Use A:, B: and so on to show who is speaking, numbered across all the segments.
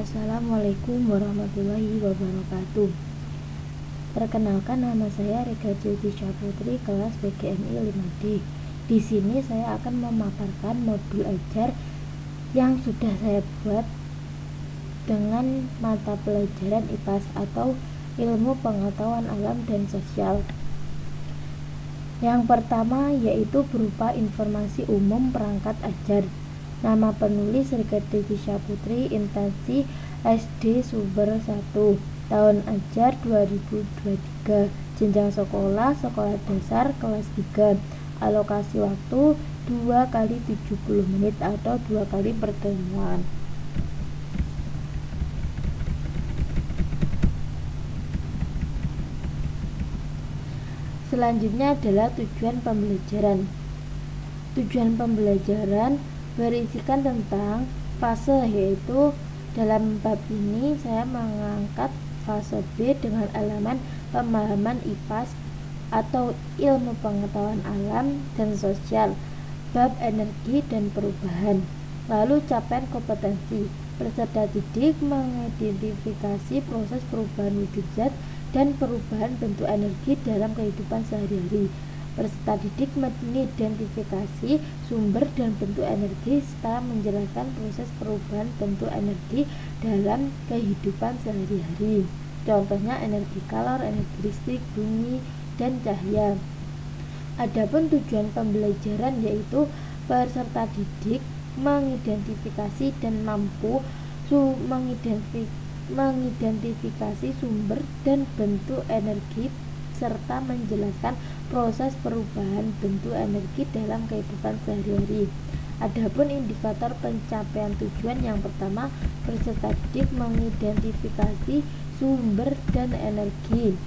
A: Assalamualaikum warahmatullahi wabarakatuh. Perkenalkan, nama saya Rega Jultisha Putri, kelas PGMI 5D. Di sini saya akan memaparkan modul ajar yang sudah saya buat dengan mata pelajaran IPAS atau Ilmu Pengetahuan Alam dan Sosial. Yang pertama yaitu berupa informasi umum perangkat ajar. Nama penulis Rega Jultisha Putri, instansi SD Sumber 1, tahun ajar 2023, jenjang sekolah dasar kelas 3, alokasi waktu 2 kali 70 menit atau 2 kali pertemuan. Selanjutnya adalah tujuan pembelajaran. Tujuan pembelajaran berisikan tentang fase, yaitu dalam bab ini saya mengangkat fase B dengan elemen pemahaman IPAS atau ilmu pengetahuan alam dan sosial, bab energi dan perubahan. Lalu capaian kompetensi, peserta didik mengidentifikasi proses perubahan wujud zat dan perubahan bentuk energi dalam kehidupan sehari-hari. Peserta didik mengidentifikasi sumber dan bentuk energi serta menjelaskan proses perubahan bentuk energi dalam kehidupan sehari-hari. Contohnya energi kalor, energi listrik, bumi, dan cahaya. Adapun tujuan pembelajaran yaitu peserta didik mengidentifikasi dan mampu mengidentifikasi sumber dan bentuk energi serta menjelaskan proses perubahan bentuk energi dalam kehidupan sehari-hari. Adapun indikator pencapaian tujuan, yang pertama, peserta didik mengidentifikasi sumber dan energi.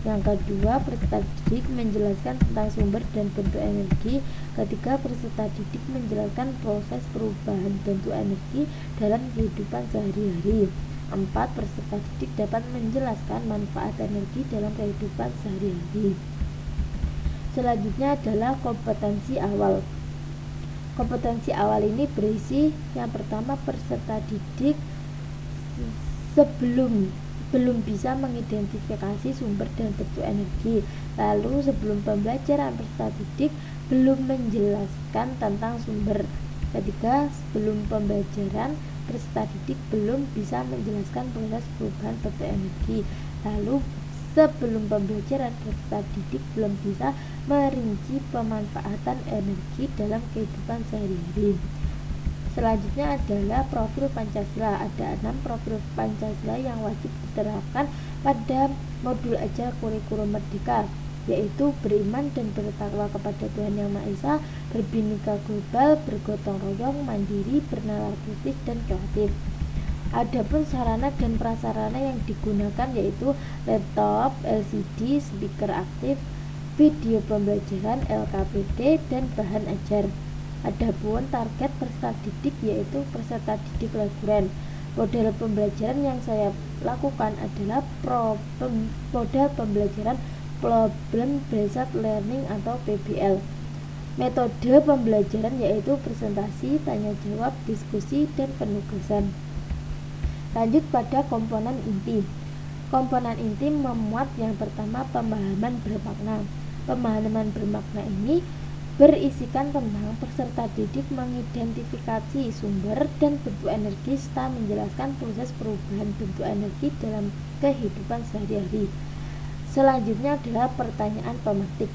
A: Yang kedua, peserta didik menjelaskan tentang sumber dan bentuk energi. Ketiga, peserta didik menjelaskan proses perubahan bentuk energi dalam kehidupan sehari-hari. 4. Peserta didik dapat menjelaskan manfaat energi dalam kehidupan sehari-hari. Selanjutnya adalah kompetensi awal. Kompetensi awal ini berisi yang pertama, peserta didik belum bisa mengidentifikasi sumber dan bentuk energi. Lalu sebelum pembelajaran, peserta didik belum menjelaskan tentang sumber. Ketiga, sebelum pembelajaran, peserta didik belum bisa menjelaskan proses perubahan bentuk energi. Lalu sebelum pembelajaran, peserta didik belum bisa merinci pemanfaatan energi dalam kehidupan sehari-hari. Selanjutnya adalah profil Pancasila. Ada 6 profil Pancasila yang wajib diterapkan pada modul ajar kurikulum Merdeka, yaitu beriman dan bertakwa kepada Tuhan Yang Maha Esa, berbhinneka global, bergotong royong, mandiri, bernalar kritis, dan kreatif. Adapun sarana dan prasarana yang digunakan yaitu laptop, LCD, speaker aktif, video pembelajaran, LKPD, dan bahan ajar. Adapun target peserta didik yaitu peserta didik reguler. Model pembelajaran yang saya lakukan adalah model pembelajaran Problem Based Learning atau PBL. Metode pembelajaran yaitu presentasi, tanya jawab, diskusi, dan penugasan. Lanjut pada komponen inti. Komponen inti memuat yang pertama, pemahaman bermakna. Pemahaman bermakna ini berisikan tentang peserta didik mengidentifikasi sumber dan bentuk energi serta menjelaskan proses perubahan bentuk energi dalam kehidupan sehari-hari. Selanjutnya adalah pertanyaan pemantik.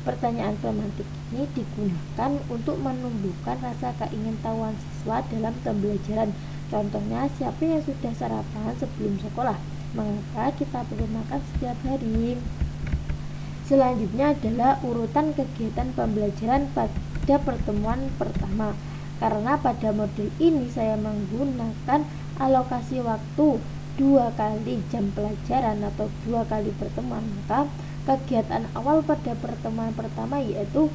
A: Pertanyaan pemantik ini digunakan untuk menumbuhkan rasa keingintahuan siswa dalam pembelajaran. Contohnya, siapa yang sudah sarapan sebelum sekolah? Mengapa kita perlu makan setiap hari? Selanjutnya adalah urutan kegiatan pembelajaran pada pertemuan pertama. Karena pada modul ini saya menggunakan alokasi waktu 2 kali jam pelajaran atau 2 kali pertemuan, maka kegiatan awal pada pertemuan pertama yaitu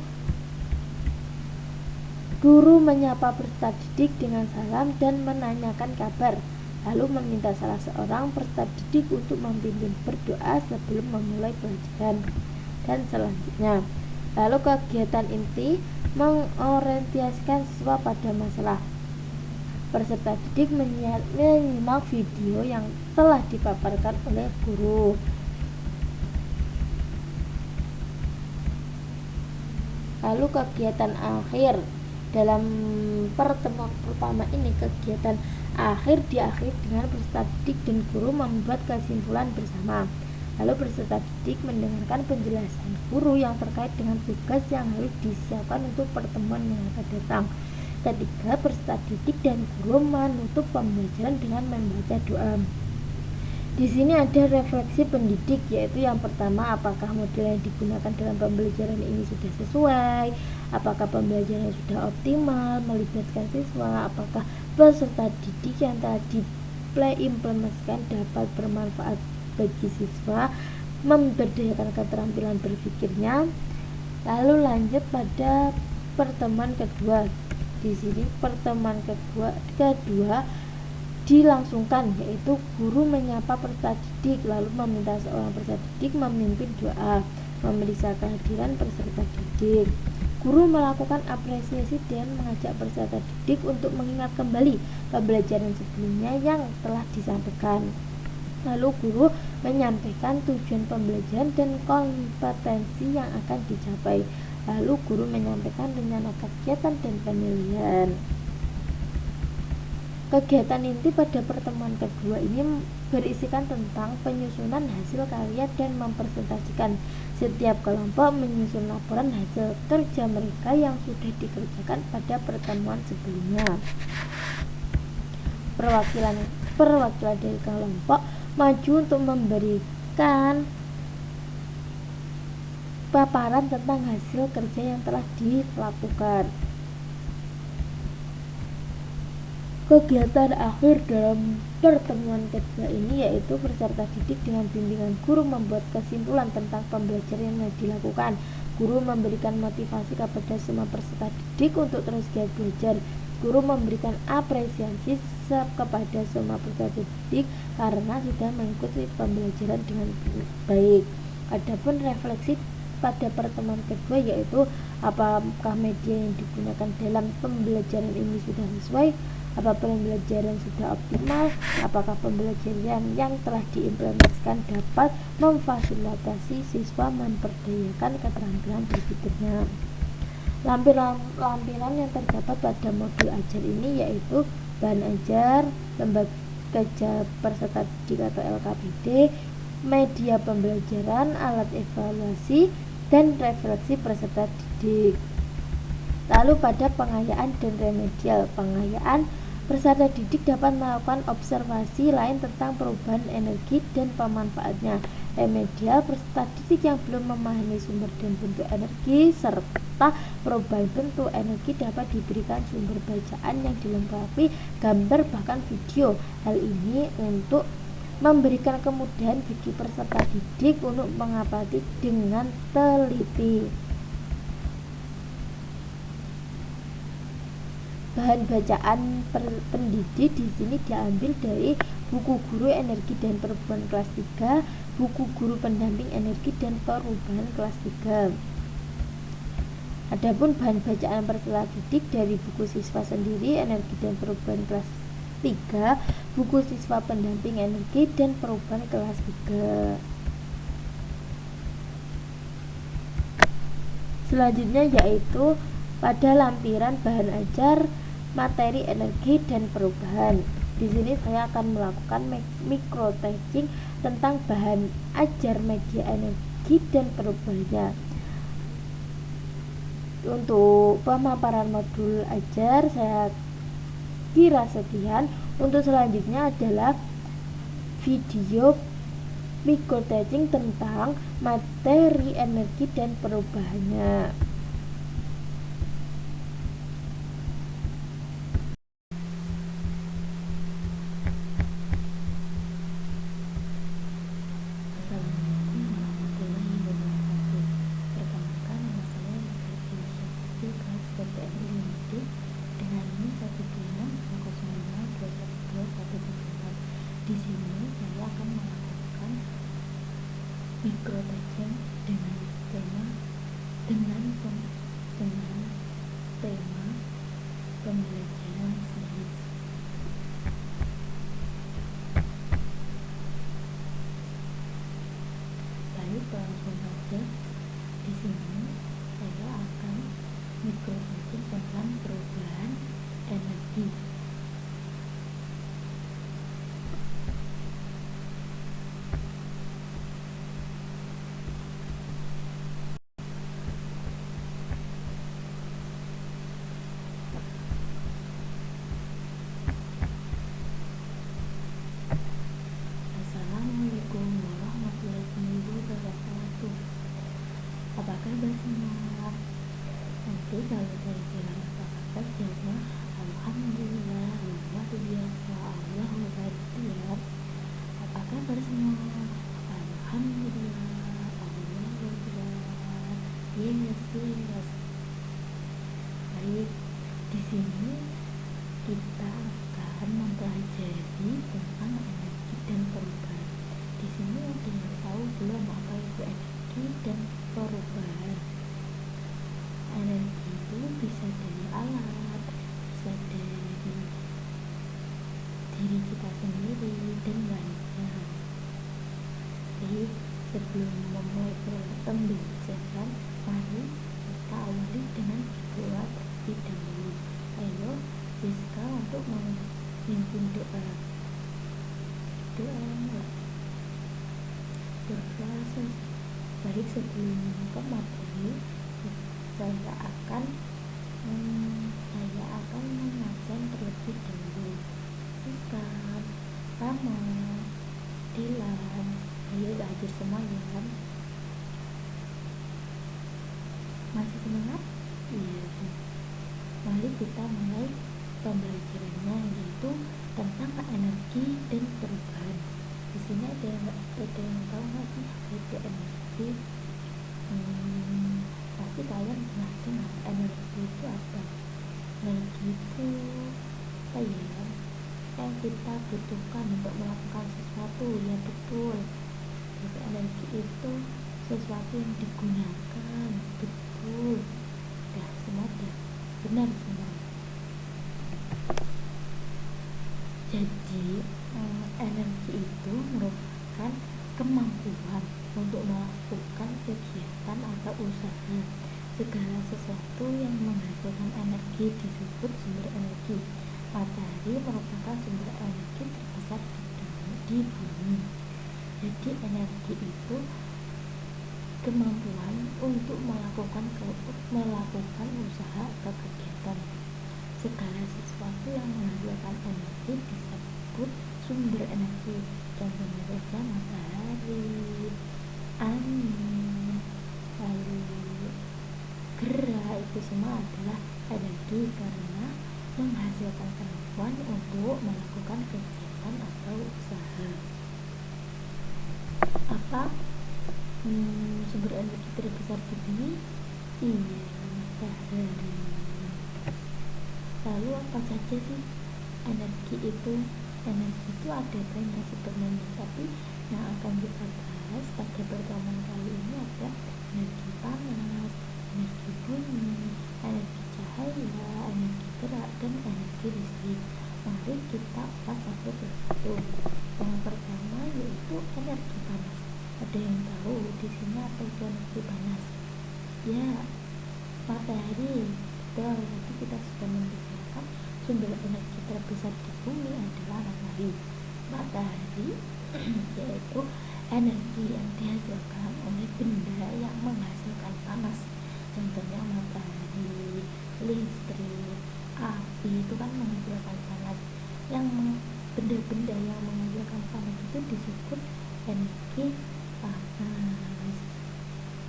A: guru menyapa peserta didik dengan salam dan menanyakan kabar, lalu meminta salah seorang peserta didik untuk memimpin berdoa sebelum memulai pelajaran. Dan selanjutnya, lalu kegiatan inti mengorientasikan siswa pada masalah. Peserta didik menyimak video yang telah dipaparkan oleh guru. Lalu kegiatan akhir. Dalam pertemuan pertama ini, kegiatan akhir diakhiri dengan peserta didik dan guru membuat kesimpulan bersama. Lalu peserta didik mendengarkan penjelasan guru yang terkait dengan tugas yang harus disiapkan untuk pertemuan yang akan datang. Ketiga, peserta didik dan guru menutup pembelajaran dengan membaca doa. Di sini ada refleksi pendidik, yaitu yang pertama, apakah model yang digunakan dalam pembelajaran ini sudah sesuai, apakah pembelajaran sudah optimal, melibatkan siswa, apakah peserta didik yang telah diimplementasikan dapat bermanfaat bagi siswa, memberdayakan keterampilan berpikirnya. Lalu lanjut pada pertemuan kedua. Di sini pertemuan kedua dilangsungkan, yaitu guru menyapa peserta didik lalu meminta seorang peserta didik memimpin doa, memeriksa kehadiran peserta didik. Guru melakukan apresiasi dan mengajak peserta didik untuk mengingat kembali pembelajaran sebelumnya yang telah disampaikan. Lalu guru menyampaikan tujuan pembelajaran dan kompetensi yang akan dicapai. Lalu guru menyampaikan rencana kegiatan dan penilaian. Kegiatan inti pada pertemuan kedua ini berisikan tentang penyusunan hasil karya dan mempresentasikan. Setiap kelompok menyusun laporan hasil kerja mereka yang sudah dikerjakan pada pertemuan sebelumnya. Perwakilan dari kelompok maju untuk memberikan paparan tentang hasil kerja yang telah dilakukan. Kegiatan akhir dalam pertemuan kedua ini yaitu peserta didik dengan bimbingan guru membuat kesimpulan tentang pembelajaran yang dilakukan. Guru memberikan motivasi kepada semua peserta didik untuk terus giat belajar. Guru memberikan apresiasi kepada semua peserta didik karena sudah mengikuti pembelajaran dengan baik. Adapun refleksi pada pertemuan kedua yaitu apakah media yang digunakan dalam pembelajaran ini sudah sesuai, apakah pembelajaran sudah optimal, apakah pembelajaran yang telah diimplementasikan dapat memfasilitasi siswa memperdayakan keterampilan berpikirnya. Lampiran yang terdapat pada modul ajar ini yaitu bahan ajar, lembaga kerja peserta didik atau LKPD, media pembelajaran, alat evaluasi, dan refleksi peserta didik. Lalu pada pengayaan dan remedial. Pengayaan, peserta didik dapat melakukan observasi lain tentang perubahan energi dan pemanfaatnya. Remedial, peserta didik yang belum memahami sumber dan bentuk energi serta perubahan bentuk energi dapat diberikan sumber bacaan yang dilengkapi gambar bahkan video. Hal ini untuk memberikan kemudahan bagi peserta didik untuk mengamati dengan teliti. Bahan bacaan pendidik di sini diambil dari buku guru energi dan perubahan kelas 3, buku guru pendamping energi dan perubahan kelas 3. Adapun bahan bacaan peserta didik dari buku siswa sendiri energi dan perubahan kelas 3, buku siswa pendamping energi dan perubahan kelas 3. Selanjutnya yaitu pada lampiran bahan ajar, materi energi dan perubahan. Di sini saya akan melakukan micro teaching tentang bahan ajar, media energi dan perubahannya. Untuk pemaparan modul ajar saya kira sekian. Untuk selanjutnya adalah video micro teaching tentang materi energi dan perubahannya. Di sini saya akan melakukan micro teaching dengan tema Jadi kalau dari bilang apa-apa jawabnya alhamdulillah, luar biasa, Allahu Akbar. Apa kabar semua? Alhamdulillah, Allahu Akbar. Yes. Baik, di sini kita akan mempelajari tentang energi dan perubahan. Di sini ada yang tahu belum apa itu energi dan perubahan? Energi itu bisa dari alat, bisa dari diri kita sendiri dan lainnya. Jadi sebelum memulai pembelajaran, mari kita awali dengan berdoa terlebih dahulu. Ayo Rizka untuk memimpin doa. Berdoa. Baik, sebelum ke materi, saya akan mengajar terlebih dahulu. Sikap, Rama, Dilan, ayo hadir semua ya kan? Masih semangat? Iya. Mari kita mulai pembelajarannya, yaitu tentang energi dan perubahan. Di sini ada yang tahu nggak sih itu energi? Pasti kalian pernah dengar energi itu apa? Energi itu apa ya? Yang kita butuhkan untuk melakukan sesuatu, ya betul. Jadi energi itu sesuatu yang digunakan, betul. Semua benar semua. Jadi energi itu merupakan kemampuan untuk melakukan kegiatan atau usaha. Segala sesuatu yang menghasilkan energi disebut sumber energi. Matahari merupakan sumber energi terbesar di bumi. Jadi energi itu kemampuan untuk melakukan usaha atau kegiatan. Segala sesuatu yang menghasilkan energi disebut sumber energi. Contohnya saja matahari, angin, lalu gerak, itu semua adalah energi karena menghasilkan kemampuan untuk melakukan kegiatan atau usaha. Apa sumber energi terbesar di bumi? Iya, matahari. Lalu apa saja sih energi itu? Energi itu ada banyak sebenarnya, tapi yang akan kita bahas pada pertemuan kali ini ada energi panas, energi bumi, energi cahaya, energi gerak, dan energi listrik. Mari kita bahas satu persatu. Yang pertama yaitu energi panas. Ada yang tahu di sini apa itu energi panas? Ya, matahari. Betul, tadi kita sudah membicarakan sumber energi terbesar di bumi adalah matahari. Matahari yaitu energi yang dihasilkan oleh benda yang menghasilkan panas. Contohnya matahari, listrik, api itu kan menghasilkan panas. Yang benda-benda yang menghasilkan panas itu disebut energi panas.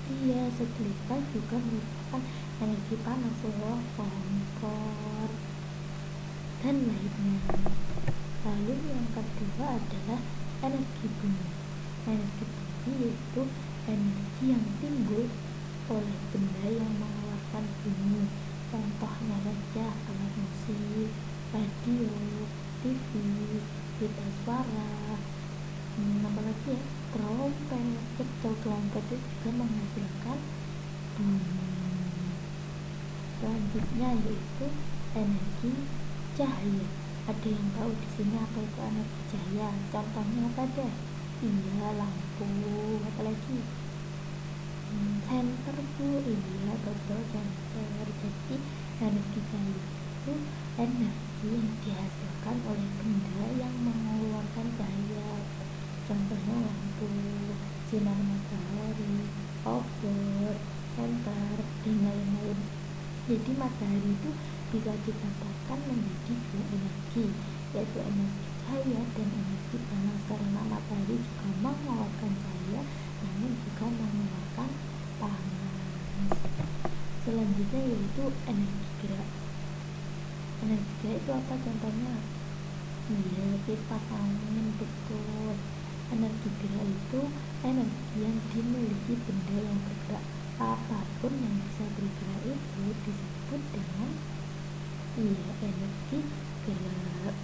A: Iya, setrika juga merupakan energi panas, kompor dan lainnya. Lalu yang kedua adalah energi bumi. Energi bumi yaitu energi yang timbul oleh benda yang mengeluarkan bumi. Contohnya saja alat musik, radio, TV, pita suara, apalagi ya, trompet. Betul, trompet itu juga menghasilkan bumi. Selanjutnya yaitu energi cahaya. Ada yang tahu di sini apa itu energi cahaya? Contohnya apa deh? Iya, lampu. Apalagi senter bu. Iya, betul, senter. Jadi energi cahaya itu energi yang dihasilkan oleh benda yang mengeluarkan cahaya. Contohnya lampu, sinar matahari, obor, senter, dan lain-lain. Jadi matahari itu bisa dikatakan menjadi dua energi, yaitu energi cahaya dan energi panas, karena matahari juga mengeluarkan cahaya namun juga mengeluarkan panas. Selanjutnya yaitu energi gerak. Energi gerak itu apa contohnya? Iya, kipas angin, betul. Energi gerak itu energi yang dimiliki benda yang bergerak. Apapun yang bisa bergerak itu disebut dengan energi gerak.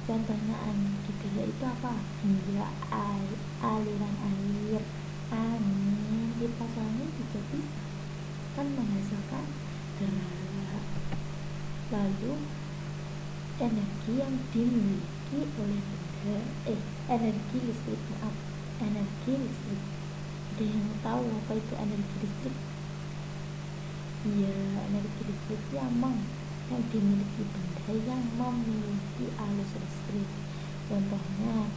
A: Contohnya energi gerak itu apa? Iya, aliran air, angin, kipas angin juga bisa kan menghasilkan gerak. Lalu energi yang dimiliki oleh benda, energi listrik. Ada yang tahu apa itu energi listrik? Iya, energi listrik yang dimiliki benda yang memiliki arus listrik. Contohnya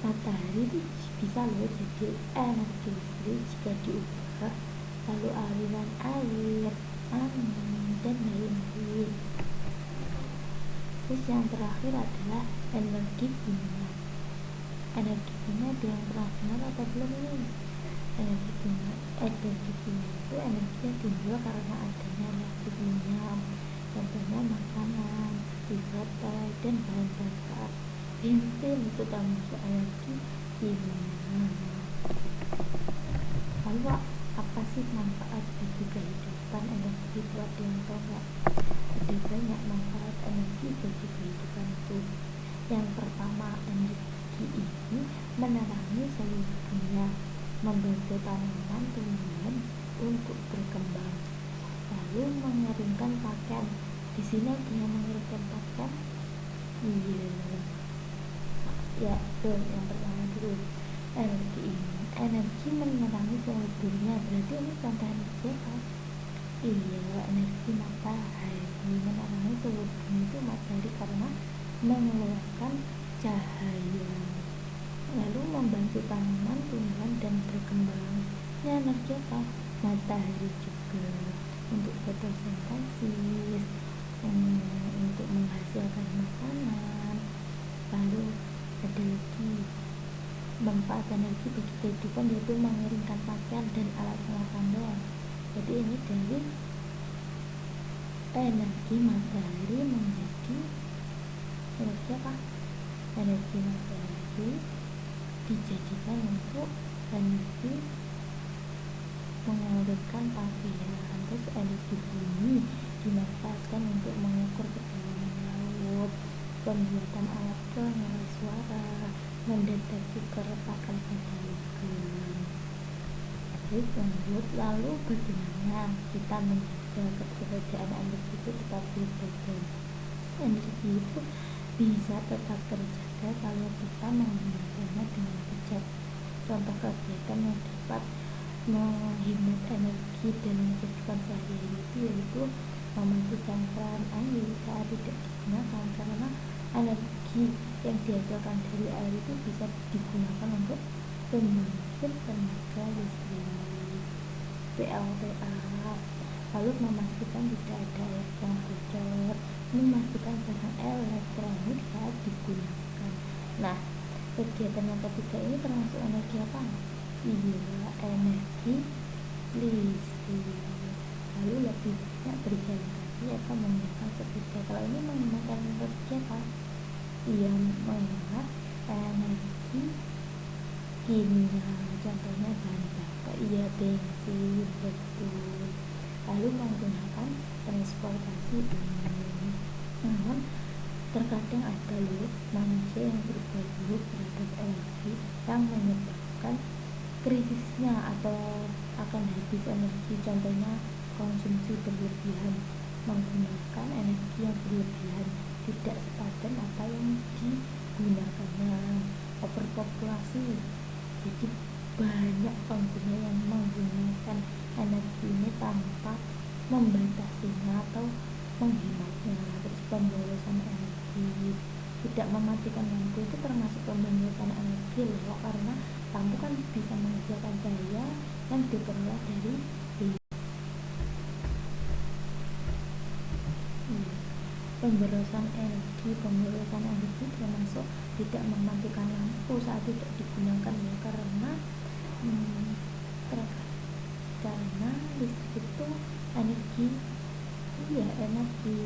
A: matahari bisa loh jadi energi listrik jika diubah. Lalu aliran air, angin, dan lain-lain. Terus yang terakhir adalah energi kimia. Energi kimia ada yang pernah dengar atau belum nih? Energi kimia itu energi yang timbul karena adanya reaksi kimia. Contohnya makanan, baterai, dan bahan bakar. Bensin itu termasuk energi kimia. Lalu apa sih manfaat bagi kehidupan energi itu? Ada yang tahu nggak? Ada banyak manfaat energi bagi kehidupan itu. Yang pertama, energi ini menerangi seluruh dunia, membantu tanaman tumbuhan untuk berkembang. Lalu mengeringkan pakaian. Di sini ada yang mengeringkan pakaian? Iya. Ya, betul. Yang pertama dulu, energi menerangi seluruh dunia. Berarti ini contoh energi apa? Iya, energi matahari menerangi seluruh dunia itu matahari karena mengeluarkan cahaya. Lalu membantu tanaman tumbuhan dan berkembang. Ini energi apa? Matahari juga untuk fotosintesis, untuk menghasilkan makanan. Lalu ada lagi manfaat energi bagi kehidupan yaitu mengeringkan pakaian dan alat rumah tangga. Jadi ini dari energi matahari menjadi energi apa? Energi matahari dijadikan untuk energi mengeringkan pakaian. Terus energi bumi dimanfaatkan untuk mengukur kedalaman laut, pembuatan alat pengeras suara, mendeteksi keretakan pada logam. Terus lanjut, lalu bagaimana kita menjaga keberadaan energi itu tetap terjaga? Energi itu bisa tetap terjaga kalau kita menggunakannya dengan bijak. Contoh kegiatan yang dapat menghemat energi dalam kehidupan sehari-hari itu yaitu mematikan keran air saat tidak digunakan, karena energi yang dihasilkan dari air itu bisa digunakan untuk pembangkit tenaga listrik PLTA. Lalu memastikan tidak ada air yang bocor, memastikan barang elektronik saat digunakan. Nah, kegiatan yang ketiga ini termasuk energi apa? Iya, energi listrik. Lalu lebih banyak berjalan kaki atau menggunakan sepeda. Kalau ini menggunakan energi apa? Iya, menghemat energi kimia. Contohnya bahan bakar, iya bensin, betul. Lalu menggunakan transportasi umum. Namun terkadang ada loh manusia yang berubah buruk terhadap energi yang menyebabkan krisisnya atau akan habis energi. Contohnya konsumsi berlebihan, menggunakan energi yang berlebihan, tidak sepadan apa yang digunakannya. Overpopulasi, jadi banyak pengguna yang menggunakan energi ini tanpa membatasinya atau menghematnya. Terus pemborosan energi, tidak mematikan lampu itu termasuk pemborosan energi loh, karena lampu kan bisa menghasilkan cahaya yang diperoleh dari pemborosan energi termasuk tidak mematikan lampu saat tidak digunakan ya, karena listrik itu energi, iya energi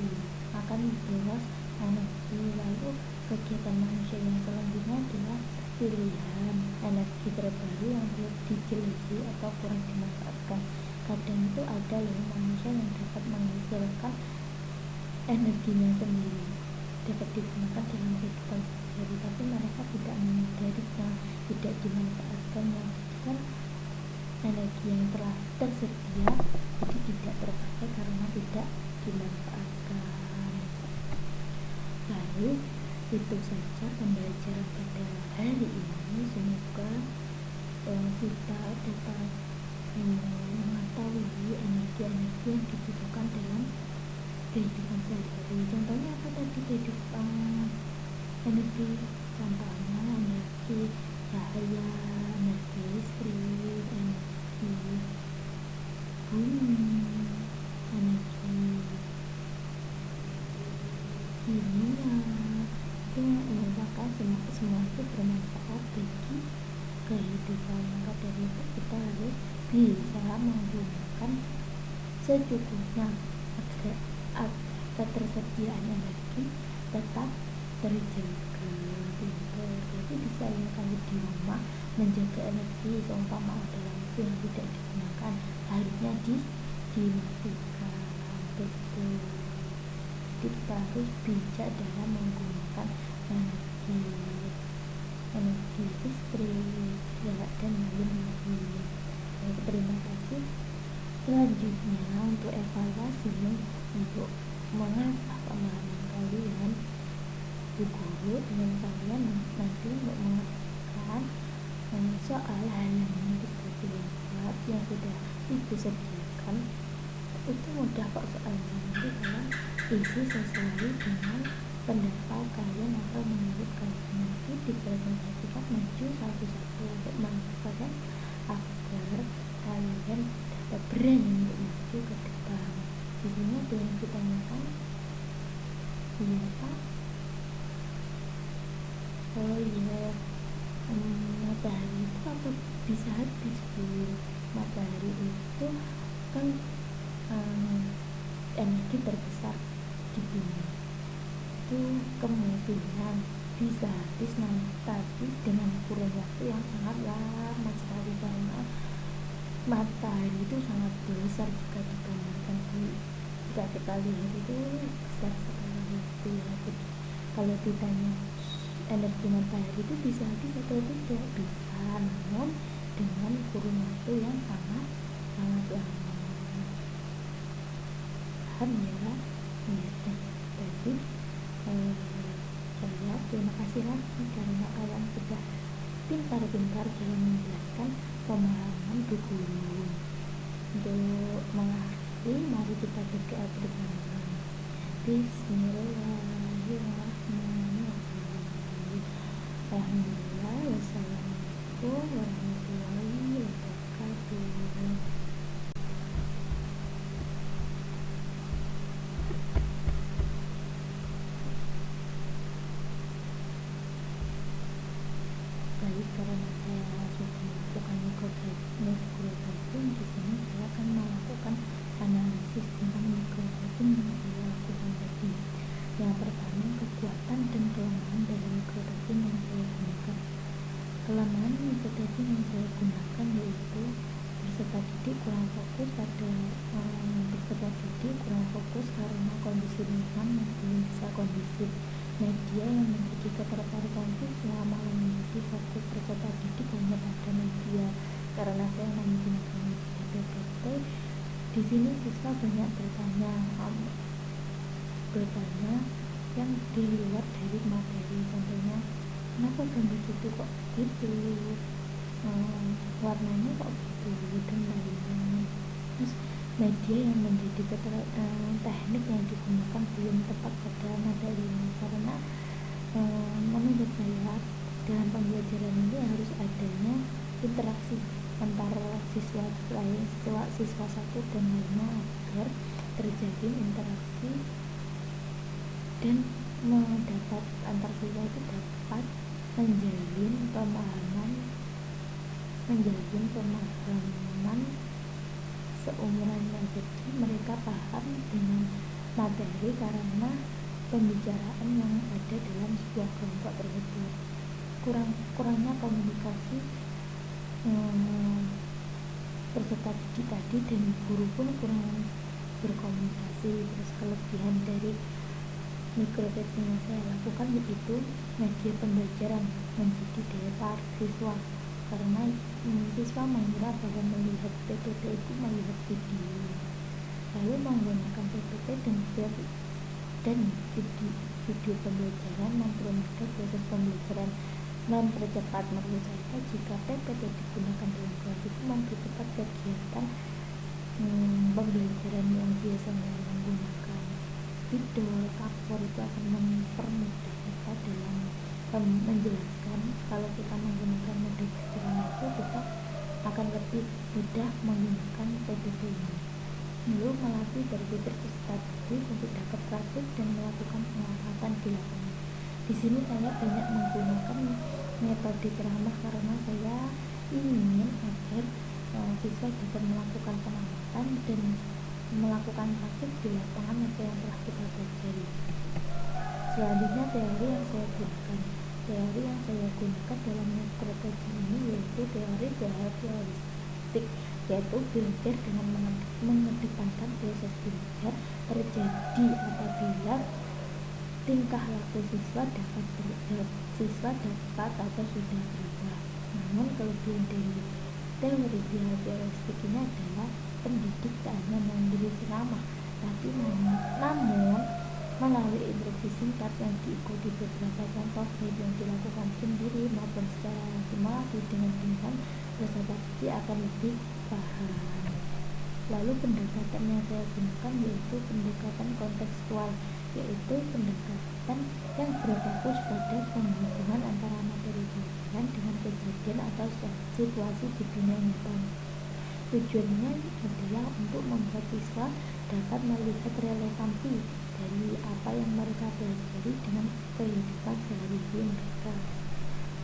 A: akan boros energi. Lalu kegiatan manusia yang selanjutnya adalah pilihan energi terbaru yang belum dijeliti atau kurang dimanfaatkan. Kadang itu ada loh manusia yang dapat menghasilkan energinya sendiri, dapat digunakan dalam kehidupan sehari-hari, tapi mereka tidak menyadarinya, tidak dimanfaatkannya. Dan energi yang telah tersedia jadi tidak terpakai karena tidak dimanfaatkan. Lalu itu saja pembelajaran pada hari ini. Semoga kita dapat mengetahui energi-energi yang dibutuhkan dalam kehidupan sehari-hari. Contohnya apa tadi? Kehidupan energi, contohnya energi cahaya, energi listrik, energi bumi, energi kimia. Itu merupakan semua itu bermanfaat bagi kehidupan. Maka dari itu kita harus bisa menggunakan secukupnya agar ketersediaan energi tetap terjaga. Jadi bisa ya kalau di rumah menjaga energi, seumpama ada lampu yang tidak digunakan harusnya dimatikan. Betul. Jadi kita harus bijak dalam menggunakan energi listrik dan lain-lain. Terima kasih. Selanjutnya untuk evaluasi, untuk mengasah pemahaman kalian, Bu Guru ingin kalian nanti untuk mengerjakan soal halaman 34 yang sudah Ibu sediakan. Itu mudah kok soalnya, nanti kalian isi sesuai dengan pendapat kalian atau menurut kalian. Nanti dipresentasikan maju satu-satu untuk mengajarkan agar kalian dapat berani untuk maju ke depan. Di sini ada yang ditanyakan, iya Pak? Oh iya, matahari itu apa bisa habis Bu? Matahari itu kan energi terbesar di bumi. Itu kemungkinan bisa habis nanti dengan kurun waktu yang sangat lama sekali, karena matahari itu sangat besar jika dibandingkan jika kita lihat itu besar sekali itu ya. Jadi kalau ditanya energi matahari itu bisa habis atau tidak, bisa, namun dengan kurun waktu yang sangat lama. Paham ya? Jadi saya terima kasih lagi karena kalian sudah pintar-pintar dalam menjelaskan pemahaman Bu Guru. Untuk mengakhiri, mari kita berdoa bersama. Bismillahirrahmanirrahim. Alhamdulillah, wassalamualaikum warahmatullahi wabarakatuh. Baik, karena saya sudah melakukan microwaving, di sini saya akan melakukan analisis tentang microwaving yang saya lakukan tadi. Yang pertama, kekuatan dan kelemahan dari microwaving yang saya gunakan. Kelemahan microwaving yang saya gunakan yaitu peserta didik kurang fokus karena kondisi lingkungan yang belum bisa kondusif. Media yang menjadi ketertarikan itu selama menjadi fokus peserta didik hanya pada media, karena saya menggunakan media PPT. Di sini siswa banyak bertanya yang di luar dari materi, contohnya kenapa gambar itu kok gitu, warnanya kok gitu, dan lain-lain. Terus media yang menjadi teknik yang digunakan belum tepat pada materi ini, karena menurut saya dalam pembelajaran ini harus adanya interaksi antara siswa satu dan lainnya agar terjadi interaksi dan mendapat antar siswa itu dapat menjalin pemahaman seumurannya. Jadi mereka materi karena pembicaraan yang ada dalam sebuah kelompok tersebut. Kurangnya komunikasi peserta didik tadi dan guru pun kurang berkomunikasi. Terus kelebihan dari micro-teaching yang saya lakukan yaitu media pembelajaran menjadi daya tarik siswa, karena siswa mengira bahwa melihat PPT itu melihat video, lalu menggunakan PPT dan video pembelajaran mempermudah proses pembelajaran, mempercepat. Menurut saya, jika PPT digunakan dalam kelas itu mempercepat kegiatan pembelajaran yang biasanya menggunakan spidol, kapur, itu akan mempermudah kita dalam menjelaskan. Kalau kita menggunakan metode ceramah itu, kita akan lebih mudah menggunakan PPT ini. Lalu melatih berpikir strategis untuk dapat praktik dan melakukan pengamatan di lapangan. Di sini saya banyak menggunakan metode ceramah karena saya ingin agar siswa dapat melakukan pengamatan dan melakukan praktik di lapangan apa yang telah kita pelajari. Selanjutnya teori yang saya gunakan. Teori yang saya gunakan dalam micro-teaching ini yaitu teori behavioristik, yaitu belajar dengan mengedepankan proses belajar terjadi apabila tingkah laku siswa dapat atau sudah berubah. Namun kelebihan dari teori behavioristik ini adalah pendidik tak hanya memberi ceramah, tapi namun melalui instruksi singkat yang diikuti beberapa contoh baik yang dilakukan sendiri maupun secara simulasi dengan pilihan peserta didik akan lebih paham. Lalu pendekatan yang saya gunakan yaitu pendekatan kontekstual, yaitu pendekatan yang berfokus pada penghubungan antara materi pelajaran dengan kejadian atau situasi di dunia nyata. Tujuannya adalah untuk membuat siswa dapat melihat relevansi dari apa yang mereka pelajari dengan kehidupan sehari-hari mereka.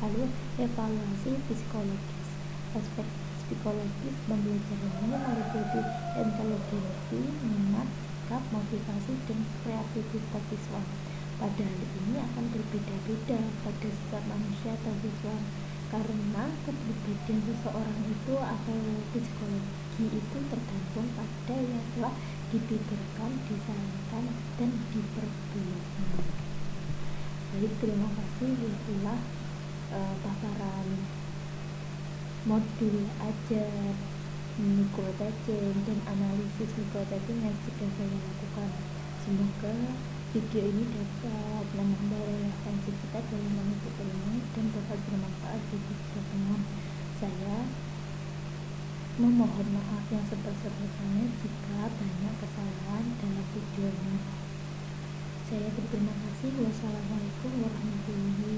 A: Lalu evaluasi psikologis. Aspek psikologis pembelajaran ini meliputi inteligensi, minat, sikap, motivasi, dan kreativitas siswa. Pada hal ini akan berbeda-beda pada setiap manusia atau siswa, karena kepribadian seseorang itu atau psikologi itu tergantung pada yang telah dipikirkan, disarankan, dan diperbuat. Baik, terima kasih. Itulah paparan modul ajar micro-teaching dan analisis micro-teaching yang sudah saya lakukan. Semoga video ini dapat menambah relevansi kita dalam mengikuti ilmu dan dapat bermanfaat bagi kita semua. Saya memohon maaf yang sebesar-besarnya jika banyak kesalahan dalam video ini. Saya berterima kasih. Wassalamualaikum warahmatullahi